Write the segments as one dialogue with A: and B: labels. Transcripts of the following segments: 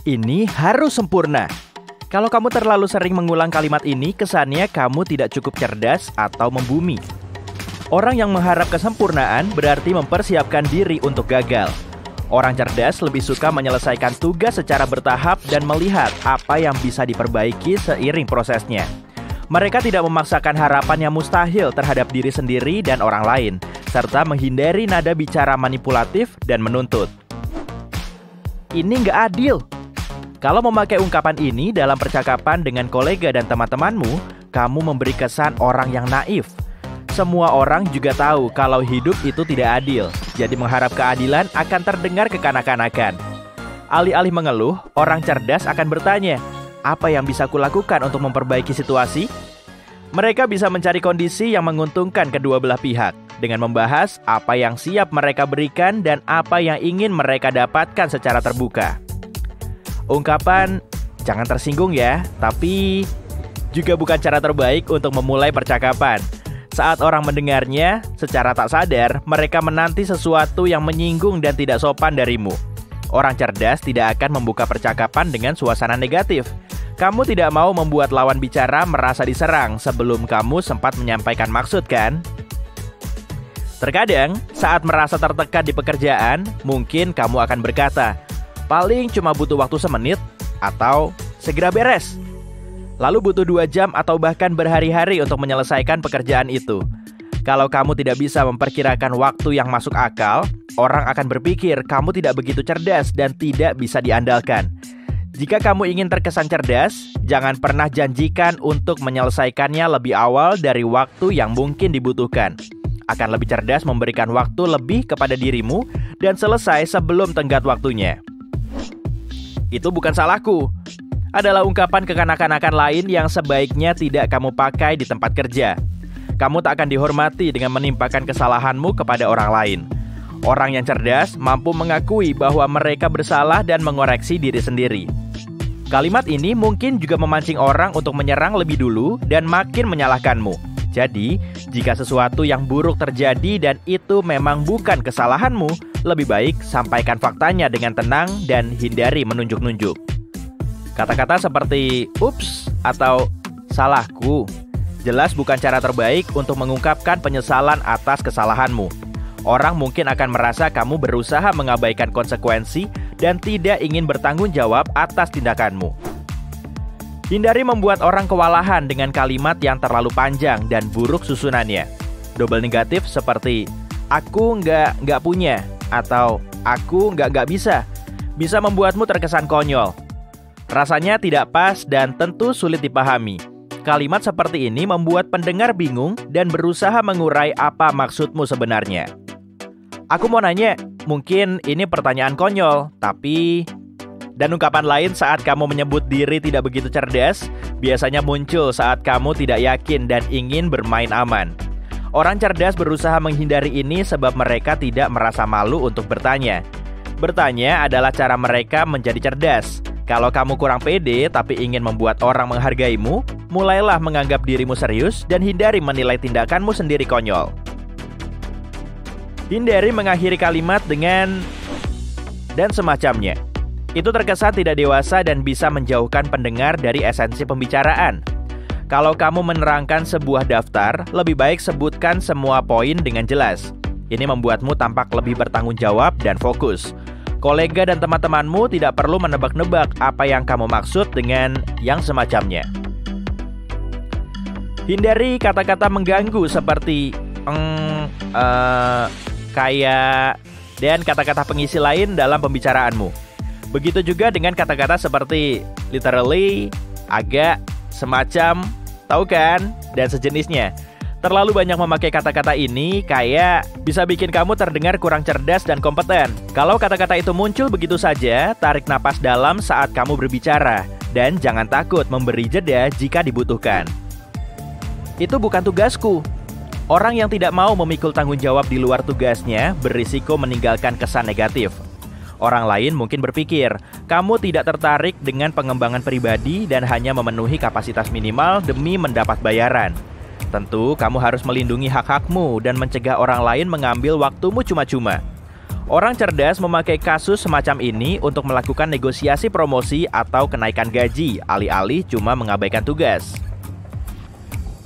A: ini harus sempurna. Kalau kamu terlalu sering mengulang kalimat ini, kesannya kamu tidak cukup cerdas atau membumi. Orang yang mengharap kesempurnaan berarti mempersiapkan diri untuk gagal. Orang cerdas lebih suka menyelesaikan tugas secara bertahap dan melihat apa yang bisa diperbaiki seiring prosesnya. Mereka tidak memaksakan harapan yang mustahil terhadap diri sendiri dan orang lain, serta menghindari nada bicara manipulatif dan menuntut. Ini nggak adil. Kalau memakai ungkapan ini dalam percakapan dengan kolega dan teman-temanmu, kamu memberi kesan orang yang naif. Semua orang juga tahu kalau hidup itu tidak adil, jadi mengharap keadilan akan terdengar kekanak-kanakan. Alih-alih mengeluh, orang cerdas akan bertanya, apa yang bisa kulakukan untuk memperbaiki situasi? Mereka bisa mencari kondisi yang menguntungkan kedua belah pihak, dengan membahas apa yang siap mereka berikan dan apa yang ingin mereka dapatkan secara terbuka. Ungkapan, jangan tersinggung ya, tapi juga bukan cara terbaik untuk memulai percakapan. Saat orang mendengarnya, secara tak sadar, mereka menanti sesuatu yang menyinggung dan tidak sopan darimu. Orang cerdas tidak akan membuka percakapan dengan suasana negatif. Kamu tidak mau membuat lawan bicara merasa diserang sebelum kamu sempat menyampaikan maksud, kan? Terkadang, saat merasa tertekan di pekerjaan, mungkin kamu akan berkata, paling cuma butuh waktu semenit, atau segera beres. Lalu butuh 2 jam atau bahkan berhari-hari untuk menyelesaikan pekerjaan itu. Kalau kamu tidak bisa memperkirakan waktu yang masuk akal, orang akan berpikir kamu tidak begitu cerdas dan tidak bisa diandalkan. Jika kamu ingin terkesan cerdas, jangan pernah janjikan untuk menyelesaikannya lebih awal dari waktu yang mungkin dibutuhkan. Akan lebih cerdas memberikan waktu lebih kepada dirimu dan selesai sebelum tenggat waktunya. Itu bukan salahku. Adalah ungkapan kekanak-kanakan lain yang sebaiknya tidak kamu pakai di tempat kerja. Kamu tak akan dihormati dengan menimpakan kesalahanmu kepada orang lain. Orang yang cerdas mampu mengakui bahwa mereka bersalah dan mengoreksi diri sendiri. Kalimat ini mungkin juga memancing orang untuk menyerang lebih dulu dan makin menyalahkanmu. Jadi, jika sesuatu yang buruk terjadi dan itu memang bukan kesalahanmu, lebih baik sampaikan faktanya dengan tenang dan hindari menunjuk-nunjuk. Kata-kata seperti "ups" atau "salahku" jelas bukan cara terbaik untuk mengungkapkan penyesalan atas kesalahanmu. Orang mungkin akan merasa kamu berusaha mengabaikan konsekuensi dan tidak ingin bertanggung jawab atas tindakanmu. Hindari membuat orang kewalahan dengan kalimat yang terlalu panjang dan buruk susunannya. Double negatif seperti "aku nggak punya" atau "aku nggak bisa" bisa membuatmu terkesan konyol. Rasanya tidak pas dan tentu sulit dipahami. Kalimat seperti ini membuat pendengar bingung dan berusaha mengurai apa maksudmu sebenarnya. Aku mau nanya, mungkin ini pertanyaan konyol, tapi... Dan ungkapan lain saat kamu menyebut diri tidak begitu cerdas, biasanya muncul saat kamu tidak yakin dan ingin bermain aman. Orang cerdas berusaha menghindari ini sebab mereka tidak merasa malu untuk bertanya. Bertanya adalah cara mereka menjadi cerdas. Kalau kamu kurang pede tapi ingin membuat orang menghargaimu, mulailah menganggap dirimu serius dan hindari menilai tindakanmu sendiri konyol. Hindari mengakhiri kalimat dengan "dan semacamnya". Itu terkesan tidak dewasa dan bisa menjauhkan pendengar dari esensi pembicaraan. Kalau kamu menerangkan sebuah daftar, lebih baik sebutkan semua poin dengan jelas. Ini membuatmu tampak lebih bertanggung jawab dan fokus. Kolega dan teman-temanmu tidak perlu menebak-nebak apa yang kamu maksud dengan yang semacamnya. Hindari kata-kata mengganggu seperti kayak, dan kata-kata pengisi lain dalam pembicaraanmu. Begitu juga dengan kata-kata seperti literally, agak, semacam, tahu kan, dan sejenisnya. Terlalu banyak memakai kata-kata ini kayak bisa bikin kamu terdengar kurang cerdas dan kompeten. Kalau kata-kata itu muncul begitu saja, tarik napas dalam saat kamu berbicara. Dan jangan takut memberi jeda jika dibutuhkan. Itu bukan tugasku. Orang yang tidak mau memikul tanggung jawab di luar tugasnya berisiko meninggalkan kesan negatif. Orang lain mungkin berpikir, kamu tidak tertarik dengan pengembangan pribadi dan hanya memenuhi kapasitas minimal demi mendapat bayaran. Tentu, kamu harus melindungi hak-hakmu dan mencegah orang lain mengambil waktumu cuma-cuma. Orang cerdas memakai kasus semacam ini untuk melakukan negosiasi promosi atau kenaikan gaji, alih-alih cuma mengabaikan tugas.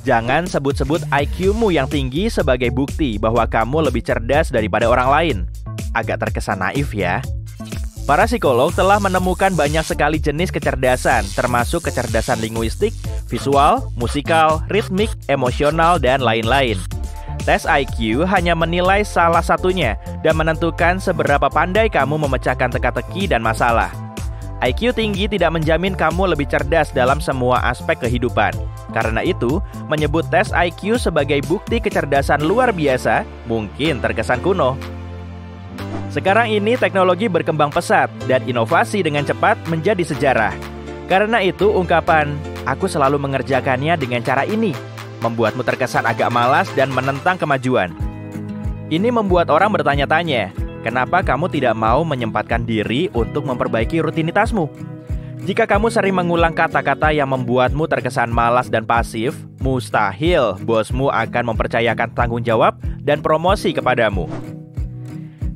A: Jangan sebut-sebut IQ-mu yang tinggi sebagai bukti bahwa kamu lebih cerdas daripada orang lain. Agak terkesan naif ya. Para psikolog telah menemukan banyak sekali jenis kecerdasan, termasuk kecerdasan linguistik, visual, musikal, ritmik, emosional, dan lain-lain. Tes IQ hanya menilai salah satunya dan menentukan seberapa pandai kamu memecahkan teka-teki dan masalah. IQ tinggi tidak menjamin kamu lebih cerdas dalam semua aspek kehidupan. Karena itu, menyebut tes IQ sebagai bukti kecerdasan luar biasa mungkin terkesan kuno. Sekarang ini teknologi berkembang pesat dan inovasi dengan cepat menjadi sejarah. Karena itu ungkapan, "Aku selalu mengerjakannya dengan cara ini," membuatmu terkesan agak malas dan menentang kemajuan. Ini membuat orang bertanya-tanya, kenapa kamu tidak mau menyempatkan diri untuk memperbaiki rutinitasmu? Jika kamu sering mengulang kata-kata yang membuatmu terkesan malas dan pasif, mustahil bosmu akan mempercayakan tanggung jawab dan promosi kepadamu.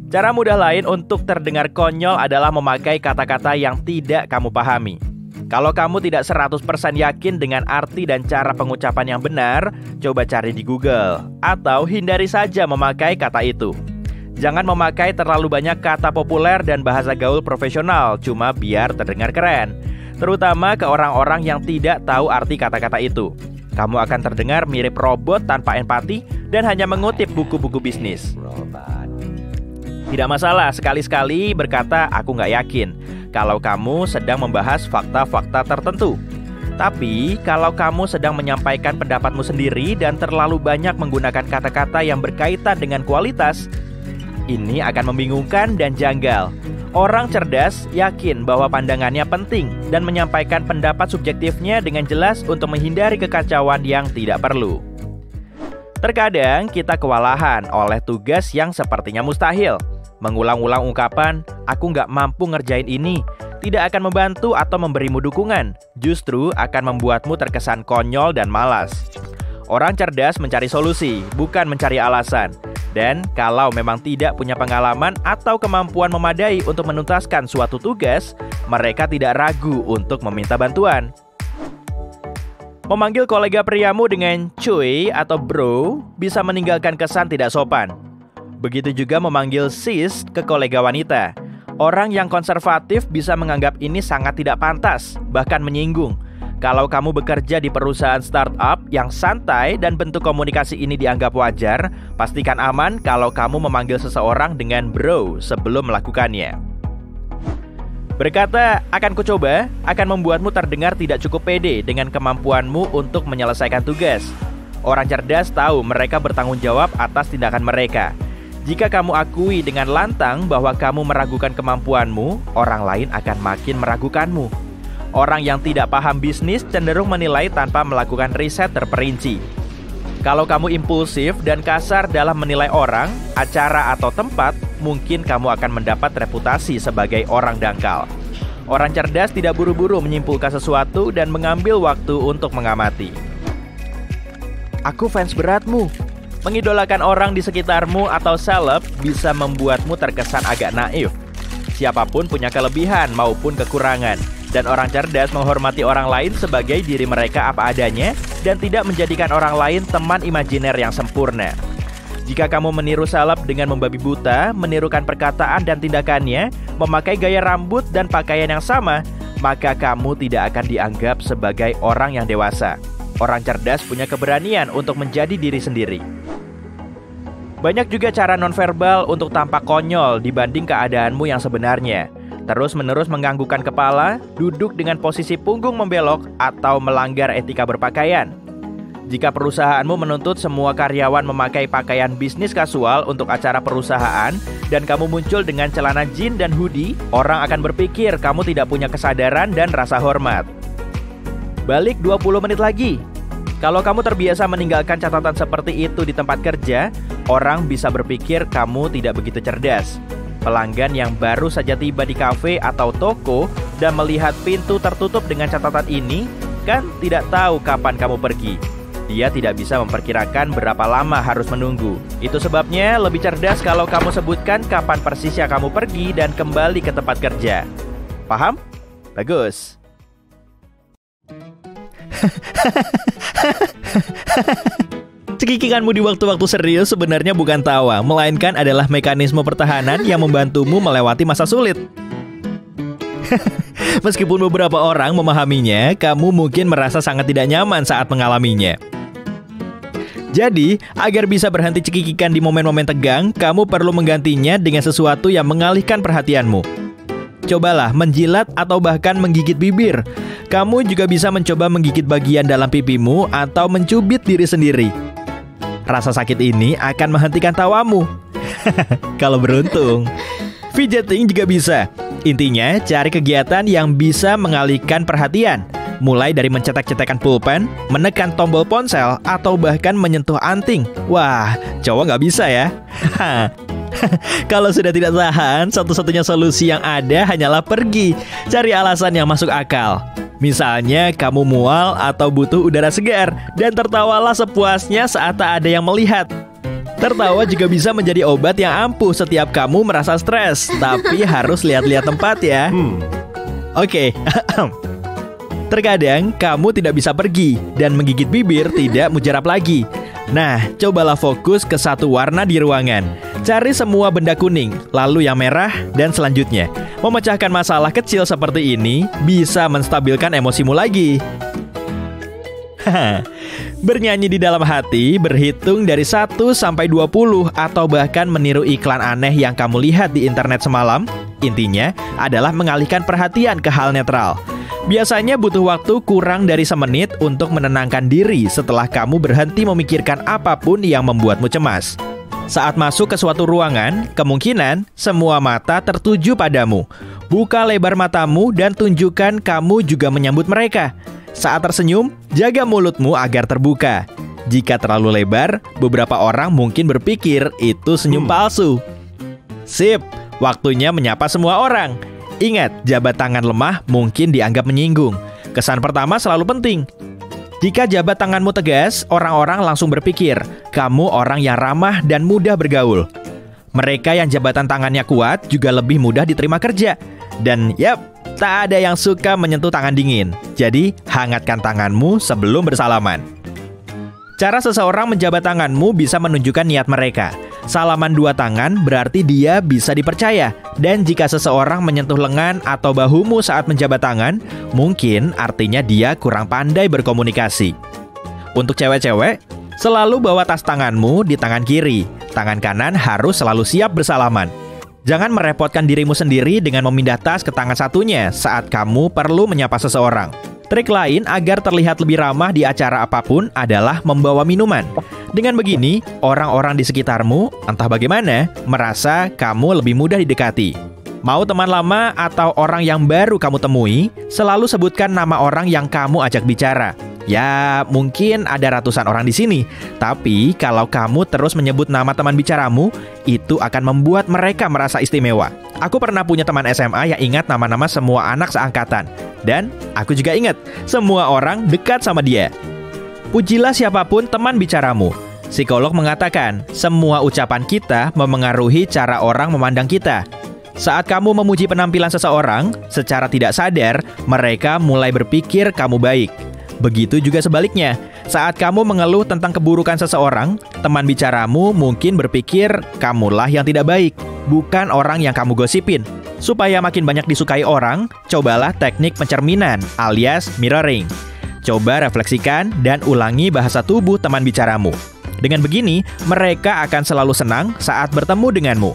A: Cara mudah lain untuk terdengar konyol adalah memakai kata-kata yang tidak kamu pahami. Kalau kamu tidak 100% yakin dengan arti dan cara pengucapan yang benar, coba cari di Google. Atau hindari saja memakai kata itu. Jangan memakai terlalu banyak kata populer dan bahasa gaul profesional, cuma biar terdengar keren. Terutama ke orang-orang yang tidak tahu arti kata-kata itu. Kamu akan terdengar mirip robot tanpa empati dan hanya mengutip buku-buku bisnis. Tidak masalah sekali-sekali berkata aku nggak yakin kalau kamu sedang membahas fakta-fakta tertentu. Tapi kalau kamu sedang menyampaikan pendapatmu sendiri dan terlalu banyak menggunakan kata-kata yang berkaitan dengan kualitas, ini akan membingungkan dan janggal. Orang cerdas yakin bahwa pandangannya penting dan menyampaikan pendapat subjektifnya dengan jelas untuk menghindari kekacauan yang tidak perlu. Terkadang kita kewalahan oleh tugas yang sepertinya mustahil. Mengulang-ulang ungkapan, aku nggak mampu ngerjain ini, tidak akan membantu atau memberimu dukungan. Justru akan membuatmu terkesan konyol dan malas. Orang cerdas mencari solusi, bukan mencari alasan. Dan kalau memang tidak punya pengalaman atau kemampuan memadai untuk menuntaskan suatu tugas, mereka tidak ragu untuk meminta bantuan. Memanggil kolega priamu dengan cuy atau bro bisa meninggalkan kesan tidak sopan. Begitu juga memanggil sis ke kolega wanita. Orang yang konservatif bisa menganggap ini sangat tidak pantas, bahkan menyinggung. Kalau kamu bekerja di perusahaan startup yang santai dan bentuk komunikasi ini dianggap wajar, pastikan aman kalau kamu memanggil seseorang dengan bro sebelum melakukannya. Berkata, akan kucoba, akan membuatmu terdengar tidak cukup pede dengan kemampuanmu untuk menyelesaikan tugas. Orang cerdas tahu mereka bertanggung jawab atas tindakan mereka. Jika kamu akui dengan lantang bahwa kamu meragukan kemampuanmu, orang lain akan makin meragukanmu. Orang yang tidak paham bisnis cenderung menilai tanpa melakukan riset terperinci. Kalau kamu impulsif dan kasar dalam menilai orang, acara atau tempat, mungkin kamu akan mendapat reputasi sebagai orang dangkal. Orang cerdas tidak buru-buru menyimpulkan sesuatu dan mengambil waktu untuk mengamati. Aku fans beratmu. Mengidolakan orang di sekitarmu atau seleb bisa membuatmu terkesan agak naif. Siapapun punya kelebihan maupun kekurangan, dan orang cerdas menghormati orang lain sebagai diri mereka apa adanya dan tidak menjadikan orang lain teman imajiner yang sempurna. Jika kamu meniru seleb dengan membabi buta, menirukan perkataan dan tindakannya, memakai gaya rambut dan pakaian yang sama, maka kamu tidak akan dianggap sebagai orang yang dewasa. Orang cerdas punya keberanian untuk menjadi diri sendiri. Banyak juga cara nonverbal untuk tampak konyol dibanding keadaanmu yang sebenarnya. Terus-menerus menganggukkan kepala, duduk dengan posisi punggung membelok, atau melanggar etika berpakaian. Jika perusahaanmu menuntut semua karyawan memakai pakaian bisnis kasual untuk acara perusahaan, dan kamu muncul dengan celana jeans dan hoodie, orang akan berpikir kamu tidak punya kesadaran dan rasa hormat. Balik 20 menit lagi. Kalau kamu terbiasa meninggalkan catatan seperti itu di tempat kerja, orang bisa berpikir kamu tidak begitu cerdas. Pelanggan yang baru saja tiba di kafe atau toko dan melihat pintu tertutup dengan catatan ini, kan tidak tahu kapan kamu pergi. Dia tidak bisa memperkirakan berapa lama harus menunggu. Itu sebabnya lebih cerdas kalau kamu sebutkan kapan persisnya kamu pergi dan kembali ke tempat kerja. Paham? Bagus. Cekikikanmu di waktu-waktu serius sebenarnya bukan tawa, melainkan adalah mekanisme pertahanan yang membantumu melewati masa sulit. Meskipun beberapa orang memahaminya, kamu mungkin merasa sangat tidak nyaman saat mengalaminya. Jadi, agar bisa berhenti cekikikan di momen-momen tegang, kamu perlu menggantinya dengan sesuatu yang mengalihkan perhatianmu. Cobalah menjilat atau bahkan menggigit bibir. Kamu juga bisa mencoba menggigit bagian dalam pipimu atau mencubit diri sendiri. Rasa sakit ini akan menghentikan tawamu. Kalau beruntung. Fidgeting juga bisa. Intinya, cari kegiatan yang bisa mengalihkan perhatian. Mulai dari mencetak-cetakan pulpen, menekan tombol ponsel, atau bahkan menyentuh anting. Wah, cowok nggak bisa ya? Kalau sudah tidak tahan, satu-satunya solusi yang ada hanyalah pergi. Cari alasan yang masuk akal. Misalnya, kamu mual atau butuh udara segar, dan tertawalah sepuasnya saat tak ada yang melihat. Tertawa juga bisa menjadi obat yang ampuh setiap kamu merasa stres, tapi harus lihat-lihat tempat ya. Oke. Terkadang kamu tidak bisa pergi dan menggigit bibir tidak mujarab lagi. Nah, cobalah fokus ke satu warna di ruangan. Cari semua benda kuning, lalu yang merah, dan selanjutnya. Memecahkan masalah kecil seperti ini bisa menstabilkan emosimu lagi. Bernyanyi di dalam hati, berhitung dari 1 sampai 20 atau bahkan meniru iklan aneh yang kamu lihat di internet semalam. Intinya adalah mengalihkan perhatian ke hal netral. Biasanya butuh waktu kurang dari semenit untuk menenangkan diri setelah kamu berhenti memikirkan apapun yang membuatmu cemas. Saat masuk ke suatu ruangan, kemungkinan semua mata tertuju padamu. Buka lebar matamu dan tunjukkan kamu juga menyambut mereka. Saat tersenyum, jaga mulutmu agar terbuka. Jika terlalu lebar, beberapa orang mungkin berpikir itu senyum palsu. Sip, waktunya menyapa semua orang. Ingat, jabat tangan lemah mungkin dianggap menyinggung. Kesan pertama selalu penting. Jika jabat tanganmu tegas, orang-orang langsung berpikir kamu orang yang ramah dan mudah bergaul. Mereka yang jabatan tangannya kuat juga lebih mudah diterima kerja. Dan yap, tak ada yang suka menyentuh tangan dingin. Jadi, hangatkan tanganmu sebelum bersalaman. Cara seseorang menjabat tanganmu bisa menunjukkan niat mereka. Salaman 2 tangan berarti dia bisa dipercaya. Dan jika seseorang menyentuh lengan atau bahumu saat menjabat tangan, mungkin artinya dia kurang pandai berkomunikasi. Untuk cewek-cewek, selalu bawa tas tanganmu di tangan kiri. Tangan kanan harus selalu siap bersalaman. Jangan merepotkan dirimu sendiri dengan memindah tas ke tangan satunya saat kamu perlu menyapa seseorang. Trik lain agar terlihat lebih ramah di acara apapun adalah membawa minuman. Dengan begini, orang-orang di sekitarmu, entah bagaimana, merasa kamu lebih mudah didekati. Mau teman lama atau orang yang baru kamu temui, selalu sebutkan nama orang yang kamu ajak bicara. Ya, mungkin ada ratusan orang di sini, tapi kalau kamu terus menyebut nama teman bicaramu, itu akan membuat mereka merasa istimewa. Aku pernah punya teman SMA yang ingat nama-nama semua anak seangkatan. Dan aku juga ingat, semua orang dekat sama dia. Pujilah siapapun teman bicaramu. Psikolog mengatakan, semua ucapan kita memengaruhi cara orang memandang kita. Saat kamu memuji penampilan seseorang, secara tidak sadar, mereka mulai berpikir kamu baik. Begitu juga sebaliknya, saat kamu mengeluh tentang keburukan seseorang, teman bicaramu mungkin berpikir kamulah yang tidak baik, bukan orang yang kamu gosipin. Supaya makin banyak disukai orang, cobalah teknik pencerminan alias mirroring. Coba refleksikan dan ulangi bahasa tubuh teman bicaramu. Dengan begini, mereka akan selalu senang saat bertemu denganmu.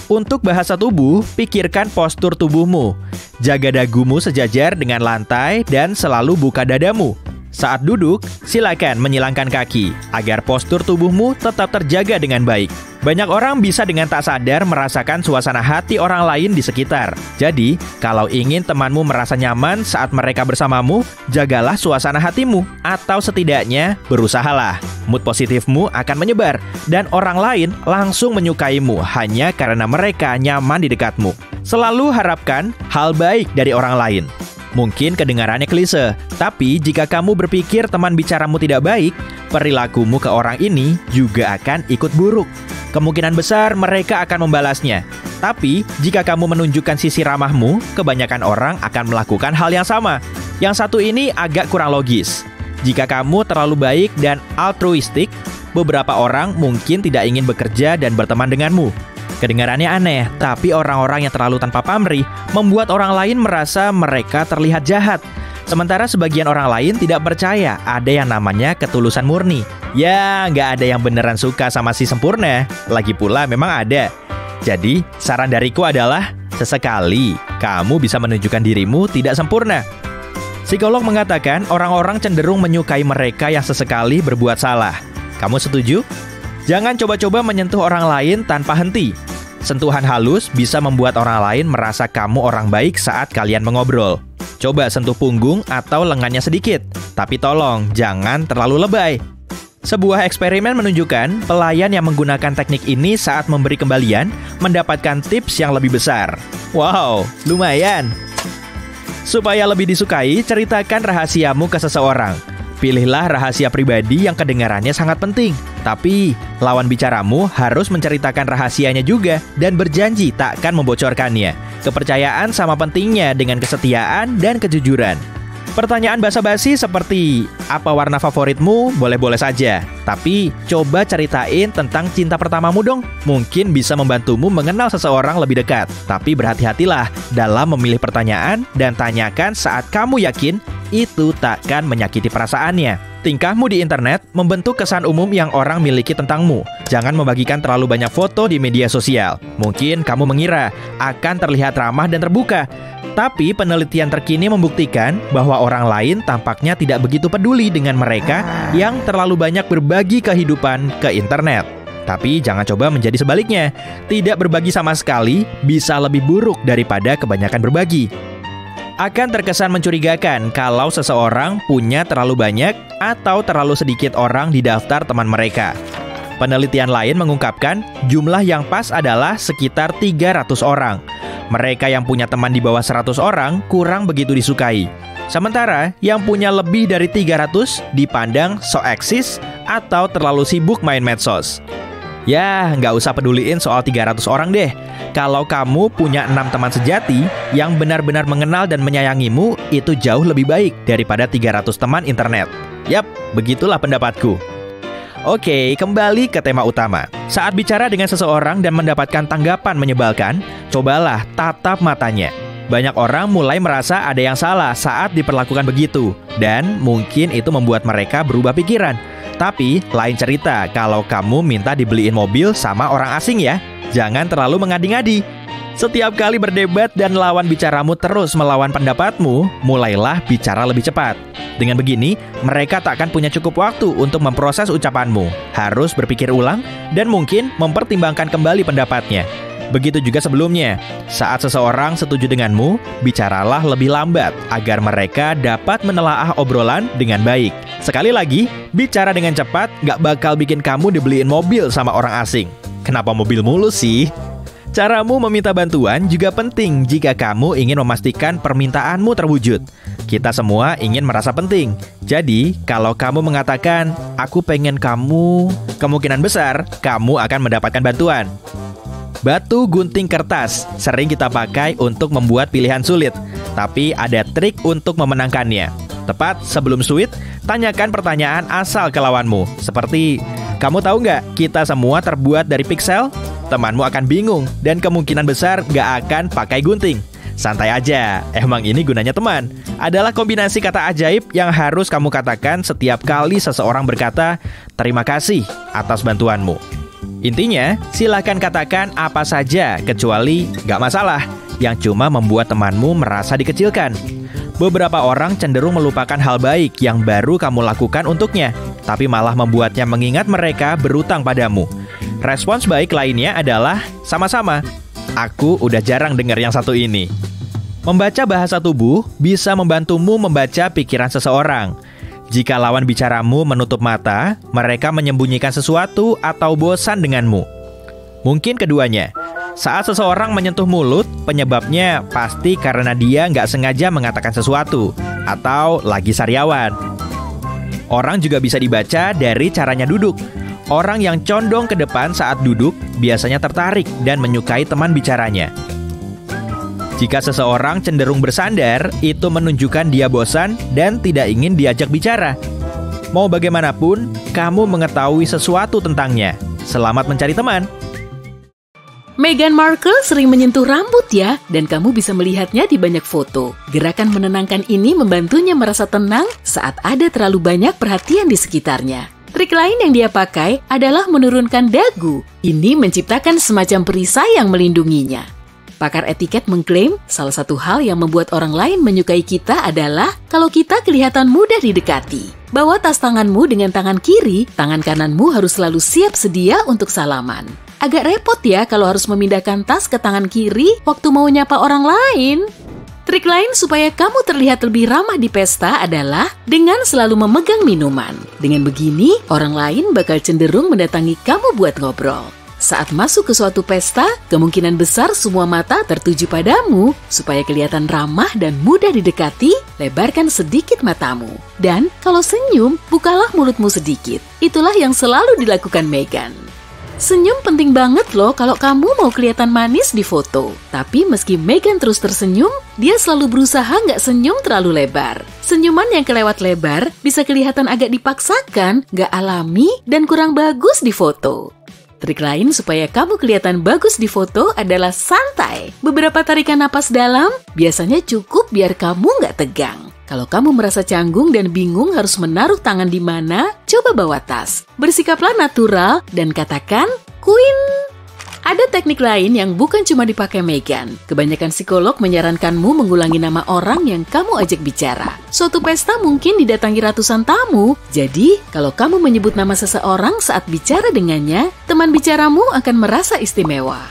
A: Untuk bahasa tubuh, pikirkan postur tubuhmu. Jaga dagumu sejajar dengan lantai dan selalu buka dadamu. Saat duduk, silakan menyilangkan kaki agar postur tubuhmu tetap terjaga dengan baik. Banyak orang bisa dengan tak sadar merasakan suasana hati orang lain di sekitar. Jadi, kalau ingin temanmu merasa nyaman saat mereka bersamamu, jagalah suasana hatimu atau setidaknya berusahalah. Mood positifmu akan menyebar dan orang lain langsung menyukaimu hanya karena mereka nyaman di dekatmu. Selalu harapkan hal baik dari orang lain. Mungkin kedengarannya klise, tapi jika kamu berpikir teman bicaramu tidak baik, perilakumu ke orang ini juga akan ikut buruk. Kemungkinan besar mereka akan membalasnya. Tapi, jika kamu menunjukkan sisi ramahmu, kebanyakan orang akan melakukan hal yang sama. Yang satu ini agak kurang logis. Jika kamu terlalu baik dan altruistik, beberapa orang mungkin tidak ingin bekerja dan berteman denganmu. Kedengarannya aneh, tapi orang-orang yang terlalu tanpa pamrih membuat orang lain merasa mereka terlihat jahat. Sementara sebagian orang lain tidak percaya ada yang namanya ketulusan murni. Ya, nggak ada yang beneran suka sama si sempurna. Lagi pula memang ada. Jadi, saran dariku adalah sesekali kamu bisa menunjukkan dirimu tidak sempurna. Psikolog mengatakan orang-orang cenderung menyukai mereka yang sesekali berbuat salah. Kamu setuju? Jangan coba-coba menyentuh orang lain tanpa henti. Sentuhan halus bisa membuat orang lain merasa kamu orang baik saat kalian mengobrol. Coba sentuh punggung atau lengannya sedikit. Tapi tolong, jangan terlalu lebay. Sebuah eksperimen menunjukkan pelayan yang menggunakan teknik ini saat memberi kembalian mendapatkan tips yang lebih besar. Wow, lumayan. Supaya lebih disukai, ceritakan rahasiamu ke seseorang. Pilihlah rahasia pribadi yang kedengarannya sangat penting. Tapi, lawan bicaramu harus menceritakan rahasianya juga dan berjanji tak akan membocorkannya. Kepercayaan sama pentingnya dengan kesetiaan dan kejujuran. Pertanyaan basa-basi seperti, apa warna favoritmu? Boleh-boleh saja. Tapi, coba ceritain tentang cinta pertamamu dong. Mungkin bisa membantumu mengenal seseorang lebih dekat. Tapi berhati-hatilah dalam memilih pertanyaan dan tanyakan saat kamu yakin itu takkan menyakiti perasaannya. Tingkahmu di internet membentuk kesan umum yang orang miliki tentangmu. Jangan membagikan terlalu banyak foto di media sosial. Mungkin kamu mengira akan terlihat ramah dan terbuka. Tapi penelitian terkini membuktikan bahwa orang lain tampaknya tidak begitu peduli dengan mereka yang terlalu banyak berbagi kehidupan ke internet. Tapi jangan coba menjadi sebaliknya. Tidak berbagi sama sekali bisa lebih buruk daripada kebanyakan berbagi. Akan terkesan mencurigakan kalau seseorang punya terlalu banyak atau terlalu sedikit orang di daftar teman mereka. Penelitian lain mengungkapkan jumlah yang pas adalah sekitar 300 orang. Mereka yang punya teman di bawah 100 orang kurang begitu disukai. Sementara yang punya lebih dari 300 dipandang so eksis atau terlalu sibuk main medsos. Ya, nggak usah peduliin soal 300 orang deh. Kalau kamu punya 6 teman sejati yang benar-benar mengenal dan menyayangimu, itu jauh lebih baik daripada 300 teman internet. Yap, begitulah pendapatku. Oke, kembali ke tema utama. Saat bicara dengan seseorang dan mendapatkan tanggapan menyebalkan, cobalah tatap matanya. Banyak orang mulai merasa ada yang salah saat diperlakukan begitu, dan mungkin itu membuat mereka berubah pikiran. Tapi, lain cerita kalau kamu minta dibeliin mobil sama orang asing ya. Jangan terlalu mengadi-ngadi. Setiap kali berdebat dan lawan bicaramu terus melawan pendapatmu, mulailah bicara lebih cepat. Dengan begini, mereka tak akan punya cukup waktu untuk memproses ucapanmu. Harus berpikir ulang dan mungkin mempertimbangkan kembali pendapatnya. Begitu juga sebelumnya. Saat seseorang setuju denganmu, bicaralah lebih lambat agar mereka dapat menelaah obrolan dengan baik. Sekali lagi, bicara dengan cepat gak bakal bikin kamu dibeliin mobil sama orang asing. Kenapa mobil mulu sih? Caramu meminta bantuan juga penting jika kamu ingin memastikan permintaanmu terwujud. Kita semua ingin merasa penting. Jadi, kalau kamu mengatakan, aku pengen kamu, kemungkinan besar kamu akan mendapatkan bantuan. Batu gunting kertas sering kita pakai untuk membuat pilihan sulit, tapi ada trik untuk memenangkannya. Tepat sebelum sweet, tanyakan pertanyaan asal ke lawanmu. Seperti, kamu tahu nggak kita semua terbuat dari piksel? Temanmu akan bingung dan kemungkinan besar nggak akan pakai gunting. Santai aja, emang ini gunanya teman. Adalah kombinasi kata ajaib yang harus kamu katakan setiap kali seseorang berkata, terima kasih atas bantuanmu. Intinya, silakan katakan apa saja kecuali nggak masalah, yang cuma membuat temanmu merasa dikecilkan. Beberapa orang cenderung melupakan hal baik yang baru kamu lakukan untuknya, tapi malah membuatnya mengingat mereka berutang padamu. Respons baik lainnya adalah sama-sama. Aku udah jarang dengar yang satu ini. Membaca bahasa tubuh bisa membantumu membaca pikiran seseorang. Jika lawan bicaramu menutup mata, mereka menyembunyikan sesuatu atau bosan denganmu. Mungkin keduanya. Saat seseorang menyentuh mulut, penyebabnya pasti karena dia nggak sengaja mengatakan sesuatu atau lagi sariawan. Orang juga bisa dibaca dari caranya duduk. Orang yang condong ke depan saat duduk biasanya tertarik dan menyukai teman bicaranya. Jika seseorang cenderung bersandar, itu menunjukkan dia bosan dan tidak ingin diajak bicara. Mau bagaimanapun, kamu mengetahui sesuatu tentangnya. Selamat mencari teman.
B: Meghan Markle sering menyentuh rambut ya, dan kamu bisa melihatnya di banyak foto. Gerakan menenangkan ini membantunya merasa tenang saat ada terlalu banyak perhatian di sekitarnya. Trik lain yang dia pakai adalah menurunkan dagu. Ini menciptakan semacam perisai yang melindunginya. Pakar etiket mengklaim salah satu hal yang membuat orang lain menyukai kita adalah kalau kita kelihatan mudah didekati. Bawa tas tanganmu dengan tangan kiri, tangan kananmu harus selalu siap sedia untuk salaman. Agak repot ya kalau harus memindahkan tas ke tangan kiri waktu mau nyapa orang lain. Trik lain supaya kamu terlihat lebih ramah di pesta adalah dengan selalu memegang minuman. Dengan begini, orang lain bakal cenderung mendatangi kamu buat ngobrol. Saat masuk ke suatu pesta, kemungkinan besar semua mata tertuju padamu. Supaya kelihatan ramah dan mudah didekati, lebarkan sedikit matamu. Dan kalau senyum, bukalah mulutmu sedikit. Itulah yang selalu dilakukan Meghan. Senyum penting banget loh kalau kamu mau kelihatan manis di foto. Tapi meski Meghan terus tersenyum, dia selalu berusaha nggak senyum terlalu lebar. Senyuman yang kelewat lebar bisa kelihatan agak dipaksakan, nggak alami, dan kurang bagus di foto. Trik lain supaya kamu kelihatan bagus di foto adalah santai. Beberapa tarikan napas dalam biasanya cukup biar kamu nggak tegang. Kalau kamu merasa canggung dan bingung harus menaruh tangan di mana, coba bawa tas. Bersikaplah natural dan katakan, Queen. Ada teknik lain yang bukan cuma dipakai Meghan. Kebanyakan psikolog menyarankanmu mengulangi nama orang yang kamu ajak bicara. Suatu pesta mungkin didatangi ratusan tamu. Jadi, kalau kamu menyebut nama seseorang saat bicara dengannya, teman bicaramu akan merasa istimewa.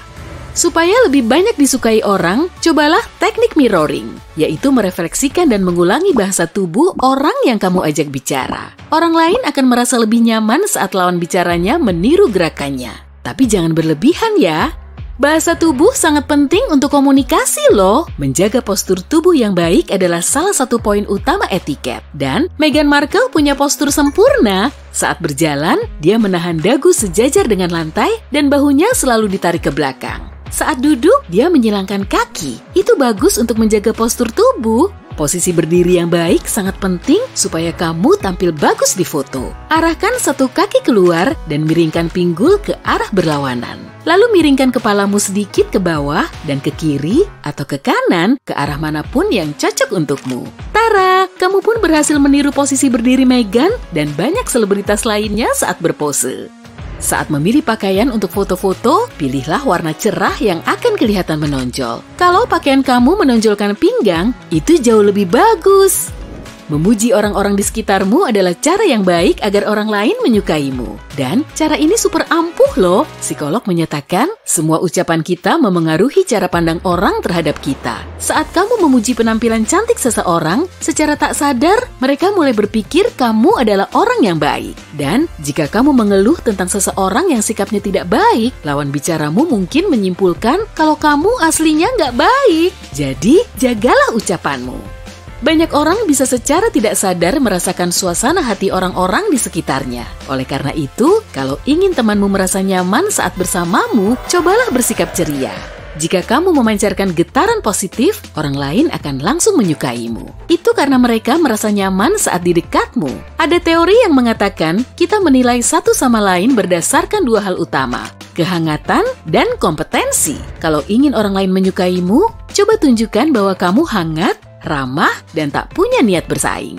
B: Supaya lebih banyak disukai orang, cobalah teknik mirroring, yaitu merefleksikan dan mengulangi bahasa tubuh orang yang kamu ajak bicara. Orang lain akan merasa lebih nyaman saat lawan bicaranya meniru gerakannya. Tapi jangan berlebihan ya. Bahasa tubuh sangat penting untuk komunikasi loh. Menjaga postur tubuh yang baik adalah salah satu poin utama etiket. Dan Meghan Markle punya postur sempurna. Saat berjalan, dia menahan dagu sejajar dengan lantai dan bahunya selalu ditarik ke belakang. Saat duduk, dia menyilangkan kaki. Itu bagus untuk menjaga postur tubuh. Posisi berdiri yang baik sangat penting supaya kamu tampil bagus di foto. Arahkan satu kaki keluar dan miringkan pinggul ke arah berlawanan. Lalu miringkan kepalamu sedikit ke bawah dan ke kiri atau ke kanan, ke arah manapun yang cocok untukmu. Tara, kamu pun berhasil meniru posisi berdiri Meghan dan banyak selebritas lainnya saat berpose. Saat memilih pakaian untuk foto-foto, pilihlah warna cerah yang akan kelihatan menonjol. Kalau pakaian kamu menonjolkan pinggang, itu jauh lebih bagus. Memuji orang-orang di sekitarmu adalah cara yang baik agar orang lain menyukaimu. Dan cara ini super ampuh loh. Psikolog menyatakan, semua ucapan kita memengaruhi cara pandang orang terhadap kita. Saat kamu memuji penampilan cantik seseorang, secara tak sadar, mereka mulai berpikir kamu adalah orang yang baik. Dan jika kamu mengeluh tentang seseorang yang sikapnya tidak baik, lawan bicaramu mungkin menyimpulkan kalau kamu aslinya nggak baik. Jadi, jagalah ucapanmu. Banyak orang bisa secara tidak sadar merasakan suasana hati orang-orang di sekitarnya. Oleh karena itu, kalau ingin temanmu merasa nyaman saat bersamamu, cobalah bersikap ceria. Jika kamu memancarkan getaran positif, orang lain akan langsung menyukaimu. Itu karena mereka merasa nyaman saat di dekatmu. Ada teori yang mengatakan kita menilai satu sama lain berdasarkan dua hal utama, kehangatan dan kompetensi. Kalau ingin orang lain menyukaimu, coba tunjukkan bahwa kamu hangat, ramah, dan tak punya niat bersaing.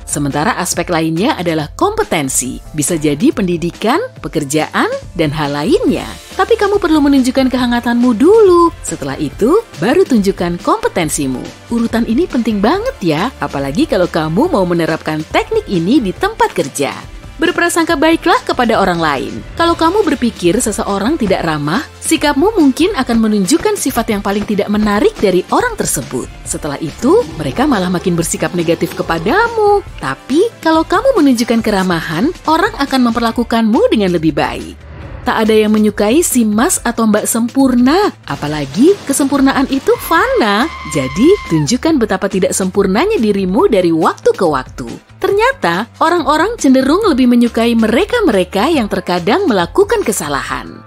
B: Sementara aspek lainnya adalah kompetensi, bisa jadi pendidikan, pekerjaan, dan hal lainnya. Tapi kamu perlu menunjukkan kehangatanmu dulu. Setelah itu, baru tunjukkan kompetensimu. Urutan ini penting banget ya, apalagi kalau kamu mau menerapkan teknik ini di tempat kerja. Berprasangka baiklah kepada orang lain. Kalau kamu berpikir seseorang tidak ramah, sikapmu mungkin akan menunjukkan sifat yang paling tidak menarik dari orang tersebut. Setelah itu, mereka malah makin bersikap negatif kepadamu. Tapi, kalau kamu menunjukkan keramahan, orang akan memperlakukanmu dengan lebih baik. Tak ada yang menyukai si Mas atau Mbak sempurna. Apalagi kesempurnaan itu fana. Jadi, tunjukkan betapa tidak sempurnanya dirimu dari waktu ke waktu. Ternyata, orang-orang cenderung lebih menyukai mereka-mereka yang terkadang melakukan kesalahan.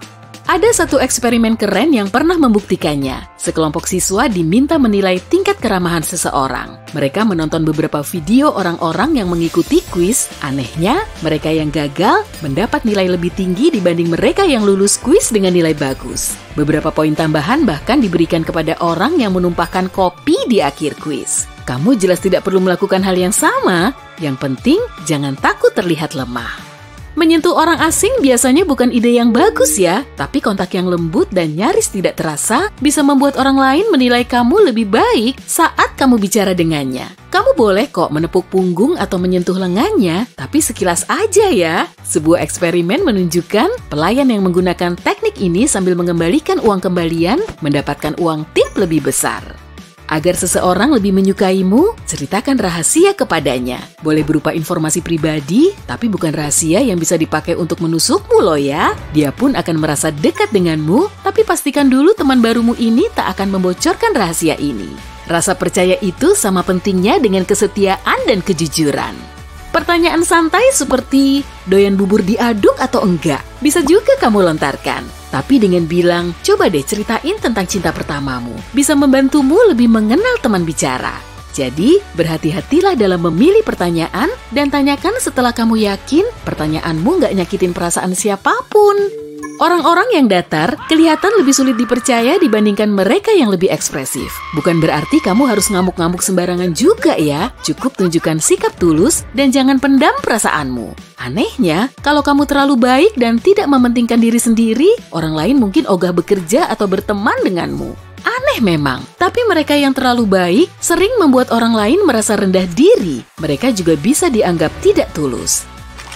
B: Ada satu eksperimen keren yang pernah membuktikannya. Sekelompok siswa diminta menilai tingkat keramahan seseorang. Mereka menonton beberapa video orang-orang yang mengikuti kuis. Anehnya, mereka yang gagal mendapat nilai lebih tinggi dibanding mereka yang lulus kuis dengan nilai bagus. Beberapa poin tambahan bahkan diberikan kepada orang yang menumpahkan kopi di akhir kuis. Kamu jelas tidak perlu melakukan hal yang sama. Yang penting, jangan takut terlihat lemah. Menyentuh orang asing biasanya bukan ide yang bagus ya, tapi kontak yang lembut dan nyaris tidak terasa bisa membuat orang lain menilai kamu lebih baik saat kamu bicara dengannya. Kamu boleh kok menepuk punggung atau menyentuh lengannya, tapi sekilas aja ya. Sebuah eksperimen menunjukkan pelayan yang menggunakan teknik ini sambil mengembalikan uang kembalian mendapatkan uang tip lebih besar. Agar seseorang lebih menyukaimu, ceritakan rahasia kepadanya. Boleh berupa informasi pribadi, tapi bukan rahasia yang bisa dipakai untuk menusukmu loh ya. Dia pun akan merasa dekat denganmu, tapi pastikan dulu teman barumu ini tak akan membocorkan rahasia ini. Rasa percaya itu sama pentingnya dengan kesetiaan dan kejujuran. Pertanyaan santai seperti, doyan bubur diaduk atau enggak? Bisa juga kamu lontarkan. Tapi dengan bilang, coba deh ceritain tentang cinta pertamamu. Bisa membantumu lebih mengenal teman bicara. Jadi, berhati-hatilah dalam memilih pertanyaan dan tanyakan setelah kamu yakin pertanyaanmu nggak nyakitin perasaan siapapun. Orang-orang yang datar kelihatan lebih sulit dipercaya dibandingkan mereka yang lebih ekspresif. Bukan berarti kamu harus ngamuk-ngamuk sembarangan juga ya. Cukup tunjukkan sikap tulus dan jangan pendam perasaanmu. Anehnya, kalau kamu terlalu baik dan tidak mementingkan diri sendiri, orang lain mungkin ogah bekerja atau berteman denganmu. Aneh memang, tapi mereka yang terlalu baik sering membuat orang lain merasa rendah diri. Mereka juga bisa dianggap tidak tulus.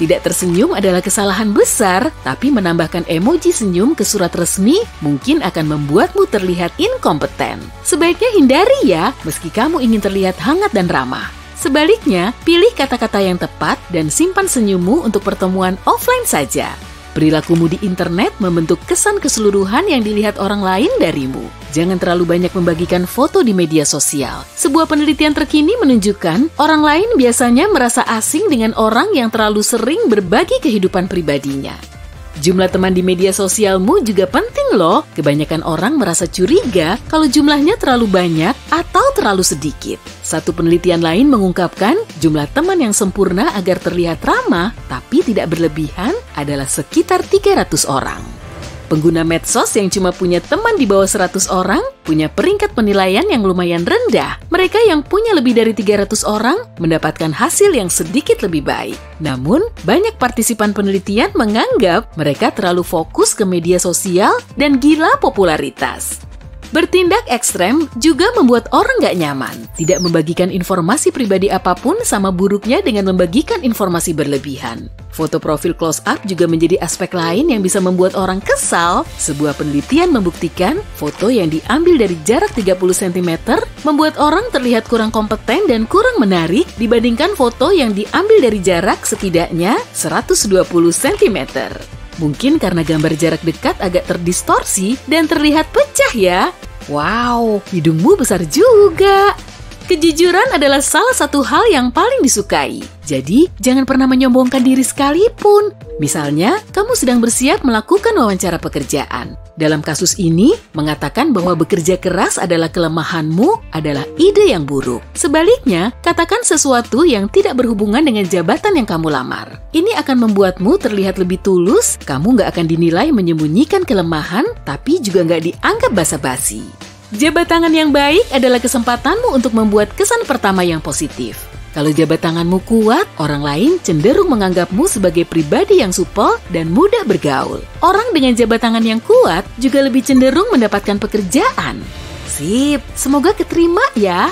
B: Tidak tersenyum adalah kesalahan besar, tapi menambahkan emoji senyum ke surat resmi mungkin akan membuatmu terlihat inkompeten. Sebaiknya hindari ya, meski kamu ingin terlihat hangat dan ramah. Sebaliknya, pilih kata-kata yang tepat dan simpan senyummu untuk pertemuan offline saja. Perilakumu di internet membentuk kesan keseluruhan yang dilihat orang lain darimu. Jangan terlalu banyak membagikan foto di media sosial. Sebuah penelitian terkini menunjukkan orang lain biasanya merasa asing dengan orang yang terlalu sering berbagi kehidupan pribadinya. Jumlah teman di media sosialmu juga penting loh. Kebanyakan orang merasa curiga kalau jumlahnya terlalu banyak atau terlalu sedikit. Satu penelitian lain mengungkapkan jumlah teman yang sempurna agar terlihat ramah tapi tidak berlebihan adalah sekitar 300 orang. Pengguna medsos yang cuma punya teman di bawah 100 orang punya peringkat penilaian yang lumayan rendah. Mereka yang punya lebih dari 300 orang mendapatkan hasil yang sedikit lebih baik. Namun, banyak partisipan penelitian menganggap mereka terlalu fokus ke media sosial dan gila popularitas. Bertindak ekstrem juga membuat orang gak nyaman. Tidak membagikan informasi pribadi apapun sama buruknya dengan membagikan informasi berlebihan. Foto profil close up juga menjadi aspek lain yang bisa membuat orang kesal. Sebuah penelitian membuktikan foto yang diambil dari jarak 30 cm membuat orang terlihat kurang kompeten dan kurang menarik dibandingkan foto yang diambil dari jarak setidaknya 120 cm. Mungkin karena gambar jarak dekat agak terdistorsi dan terlihat pecah ya. Wow, hidungmu besar juga. Kejujuran adalah salah satu hal yang paling disukai. Jadi, jangan pernah menyombongkan diri sekalipun. Misalnya, kamu sedang bersiap melakukan wawancara pekerjaan. Dalam kasus ini, mengatakan bahwa bekerja keras adalah kelemahanmu adalah ide yang buruk. Sebaliknya, katakan sesuatu yang tidak berhubungan dengan jabatan yang kamu lamar. Ini akan membuatmu terlihat lebih tulus, kamu nggak akan dinilai menyembunyikan kelemahan, tapi juga nggak dianggap basa-basi. Jabat tangan yang baik adalah kesempatanmu untuk membuat kesan pertama yang positif. Kalau jabat tanganmu kuat, orang lain cenderung menganggapmu sebagai pribadi yang supel dan mudah bergaul. Orang dengan jabat tangan yang kuat juga lebih cenderung mendapatkan pekerjaan. Sip, semoga keterima ya.